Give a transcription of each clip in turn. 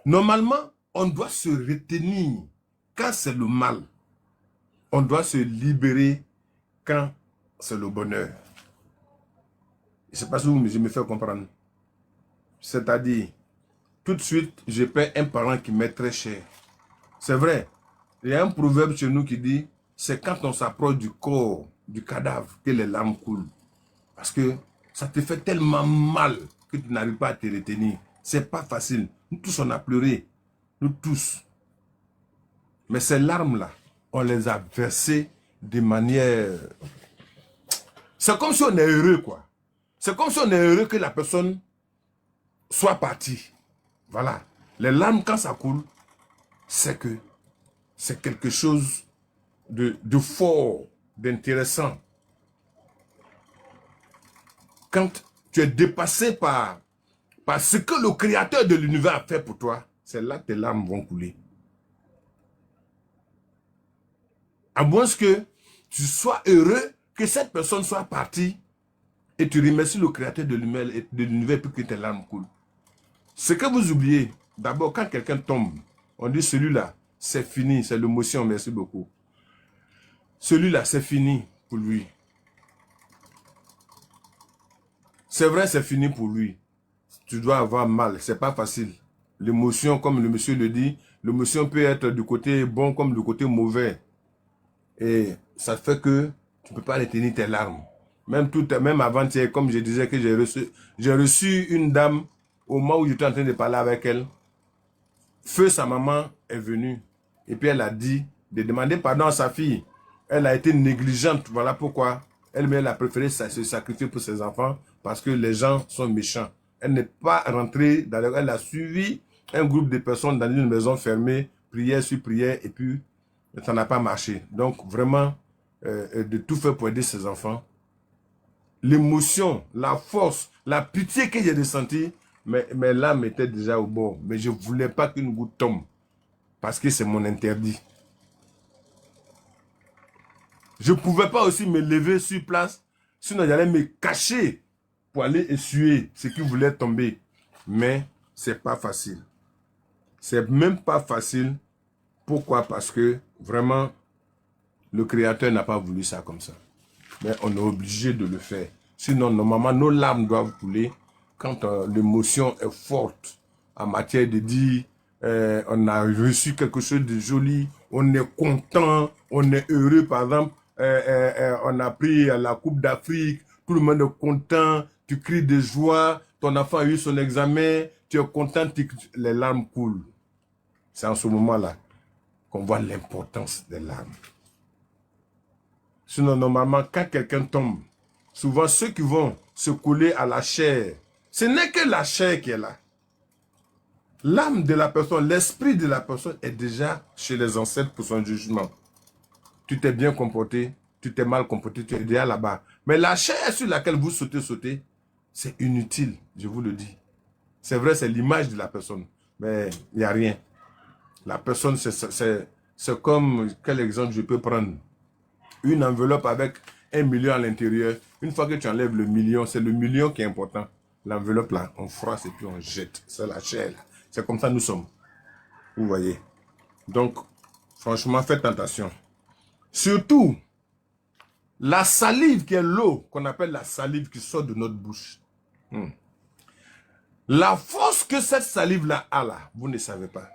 Normalement, on doit se retenir quand c'est le mal. On doit se libérer quand c'est le bonheur. Je ne sais pas si je me fais comprendre. C'est-à-dire, tout de suite, je paie un parent qui m'est très cher. C'est vrai. Il y a un proverbe chez nous qui dit, c'est quand on s'approche du corps, du cadavre, que les larmes coulent. Parce que ça te fait tellement mal que tu n'arrives pas à te retenir. C'est pas facile. Nous tous, on a pleuré. Nous tous. Mais ces larmes-là, on les a versées de manière... C'est comme si on est heureux, quoi. C'est comme si on est heureux que la personne soit partie. Voilà. Les larmes, quand ça coule, c'est que c'est quelque chose de fort, d'intéressant. Quand tu es dépassé par ce que le créateur de l'univers a fait pour toi, c'est là que tes larmes vont couler. À moins que tu sois heureux que cette personne soit partie et tu remercies le créateur de l'univers pour que tes larmes coulent. Ce que vous oubliez, d'abord, quand quelqu'un tombe, on dit celui-là, c'est fini, c'est l'émotion, merci beaucoup. Celui-là, c'est fini pour lui. C'est vrai, c'est fini pour lui. Tu dois avoir mal, c'est pas facile. L'émotion, comme le monsieur le dit, l'émotion peut être du côté bon comme du côté mauvais. Et ça fait que tu ne peux pas retenir tes larmes. Même avant-hier, comme je disais que j'ai reçu une dame au moment où j'étais en train de parler avec elle. Feu, sa maman est venue. Et puis elle a dit de demander pardon à sa fille. Elle a été négligente. Voilà pourquoi elle a préféré se sacrifier pour ses enfants parce que les gens sont méchants. Elle n'est pas rentrée elle a suivi un groupe de personnes dans une maison fermée, prière sur prière, et puis ça n'a pas marché. Donc vraiment, de tout faire pour aider ses enfants. L'émotion, la force, la pitié que j'ai ressentie, mais l'âme était déjà au bord. Mais je ne voulais pas qu'une goutte tombe. Parce que c'est mon interdit. Je ne pouvais pas aussi me lever sur place. Sinon, j'allais me cacher pour aller essuyer ce qui voulait tomber. Mais ce n'est pas facile. C'est même pas facile. Pourquoi? Parce que vraiment, le Créateur n'a pas voulu ça comme ça. Mais on est obligé de le faire. Sinon, normalement, nos larmes doivent couler quand l'émotion est forte en matière de dire on a reçu quelque chose de joli, on est content, on est heureux. Par exemple, on a pris la Coupe d'Afrique, tout le monde est content, tu cries de joie, ton enfant a eu son examen, tu es content, les larmes coulent. C'est en ce moment-là qu'on voit l'importance des larmes. Sinon, normalement, quand quelqu'un tombe, souvent ceux qui vont se coller à la chair, ce n'est que la chair qui est là. L'âme de la personne, l'esprit de la personne est déjà chez les ancêtres pour son jugement. Tu t'es bien comporté, tu t'es mal comporté, tu es déjà là-bas. Mais la chair sur laquelle vous sautez, c'est inutile, je vous le dis. C'est vrai, c'est l'image de la personne, mais il n'y a rien. La personne, c'est comme, quel exemple je peux prendre? Une enveloppe avec 1 million à l'intérieur. Une fois que tu enlèves le million, c'est le million qui est important. L'enveloppe là, on froisse et puis on jette. C'est la chair. C'est comme ça nous sommes. Vous voyez. Donc, franchement, faites attention. Surtout, la salive qui est l'eau, qu'on appelle la salive qui sort de notre bouche. La force que cette salive-là a là, vous ne savez pas.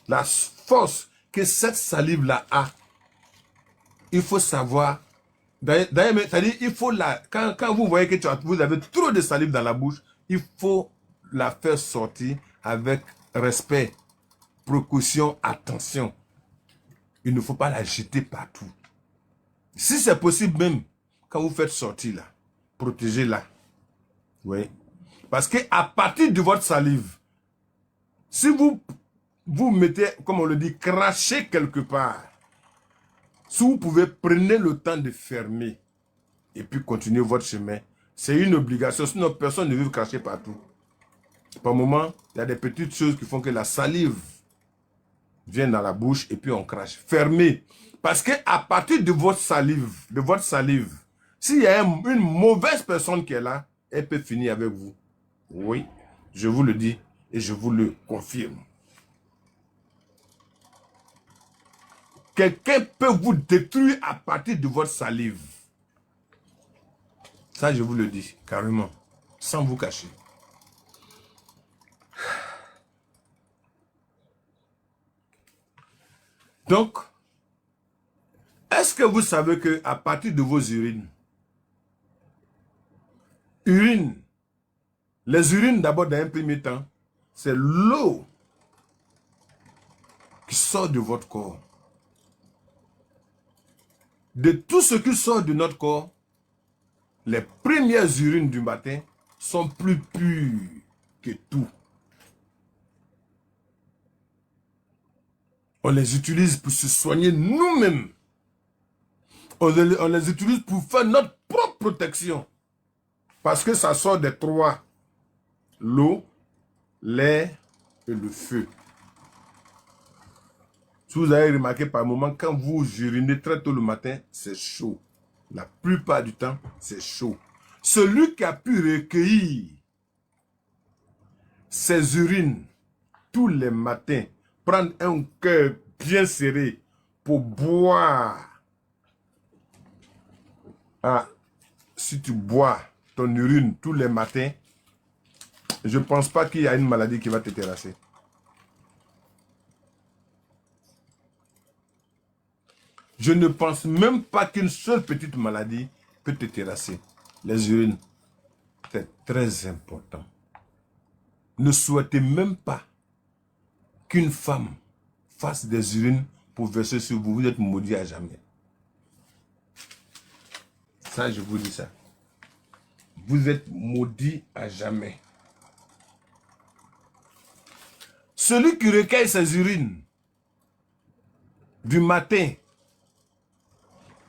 La force que cette salive-là a, il faut savoir. D'ailleurs, c'est-à-dire, il faut quand vous voyez que vous avez trop de salive dans la bouche, il faut la faire sortir avec respect, précaution, attention. Il ne faut pas la jeter partout. Si c'est possible même, quand vous faites sortir là, protégez-la. Oui. Parce qu'à partir de votre salive, si vous mettez, comme on le dit, crachez quelque part, si vous pouvez, prenez le temps de fermer et puis continuez votre chemin. C'est une obligation, sinon personne ne veut cracher partout. Par moment, il y a des petites choses qui font que la salive vient dans la bouche et puis on crache. Fermez. Parce qu'à partir de votre salive, s'il y a une mauvaise personne qui est là, elle peut finir avec vous. Oui. Je vous le dis et je vous le confirme. Quelqu'un peut vous détruire à partir de votre salive. Ça, je vous le dis, carrément, sans vous cacher. Donc, est-ce que vous savez qu'à partir de vos urines, les urines d'abord dans un premier temps, c'est l'eau qui sort de votre corps. De tout ce qui sort de notre corps, les premières urines du matin sont plus pures que tout. On les utilise pour se soigner nous-mêmes. On les utilise pour faire notre propre protection. Parce que ça sort des trois. L'eau, l'air et le feu. Si vous avez remarqué par moment, quand vous urinez très tôt le matin, c'est chaud. La plupart du temps, c'est chaud. Celui qui a pu recueillir ses urines tous les matins, prendre un cœur bien serré pour boire. Ah, si tu bois ton urine tous les matins, je ne pense pas qu'il y a une maladie qui va te terrasser. Je ne pense même pas qu'une seule petite maladie peut te terrasser. Les urines, c'est très important. Ne souhaitez même pas qu'une femme fasse des urines pour verser sur vous. Vous êtes maudit à jamais. Ça, je vous dis ça. Vous êtes maudit à jamais. Celui qui recueille ses urines du matin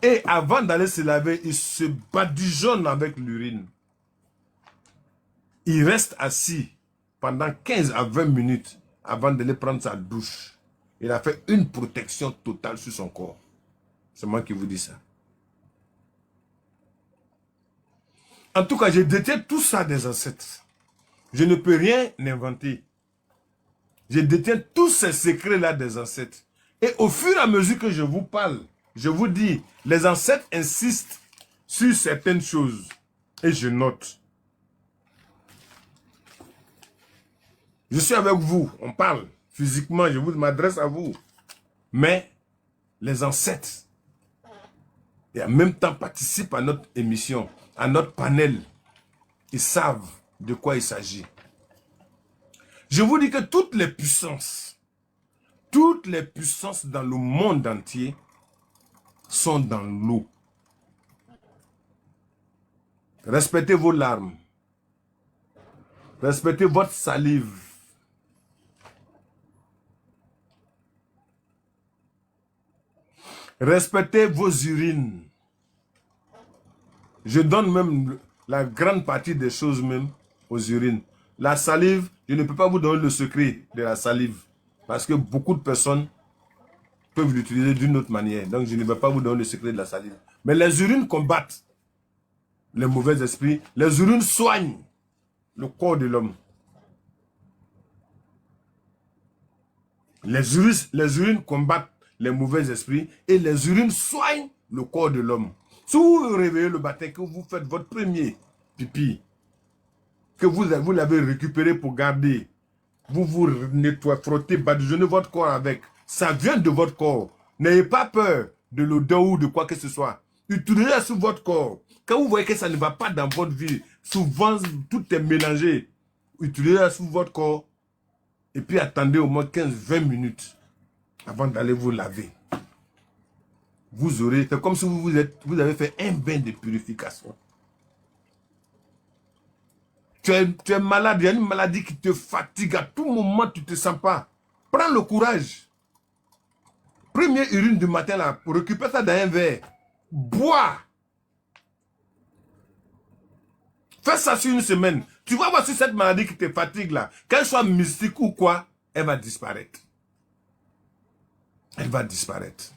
et avant d'aller se laver, il se badigeonne avec l'urine. Il reste assis pendant 15 à 20 minutes avant d'aller prendre sa douche. Il a fait une protection totale sur son corps. C'est moi qui vous dis ça. En tout cas, je détiens tout ça des ancêtres. Je ne peux rien inventer. Je détiens tous ces secrets-là des ancêtres. Et au fur et à mesure que je vous parle, je vous dis, les ancêtres insistent sur certaines choses. Et je note. Je suis avec vous, on parle physiquement, je vous m'adresse à vous. Mais les ancêtres, et en même temps participent à notre émission, à notre panel. Ils savent de quoi il s'agit. Je vous dis que toutes les puissances dans le monde entier sont dans l'eau. Respectez vos larmes. Respectez votre salive. Respectez vos urines. Je donne même la grande partie des choses même aux urines. La salive, je ne peux pas vous donner le secret de la salive. Parce que beaucoup de personnes peuvent l'utiliser d'une autre manière. Donc je ne vais pas vous donner le secret de la salive. Mais les urines combattent les mauvais esprits. Les urines soignent le corps de l'homme. Les urines combattent les mauvais esprits et les urines soignent le corps de l'homme. Si vous vous réveillez le matin, que vous faites votre premier pipi, que vous l'avez récupéré pour garder, vous vous nettoyez, frottez, badigeonnez votre corps avec, ça vient de votre corps. N'ayez pas peur de l'odeur ou de quoi que ce soit. Utilisez-la sur votre corps. Quand vous voyez que ça ne va pas dans votre vie, souvent tout est mélangé, utilisez-la sur votre corps et puis attendez au moins 15-20 minutes avant d'aller vous laver. Vous aurez, c'est comme si vous avez fait un bain de purification. Tu es malade, il y a une maladie qui te fatigue, à tout moment tu ne te sens pas. Prends le courage. Première urine du matin, là, récupère ça dans un verre. Bois. Fais ça sur une semaine. Tu vas voir si cette maladie qui te fatigue là, qu'elle soit mystique ou quoi, elle va disparaître. Elle va disparaître.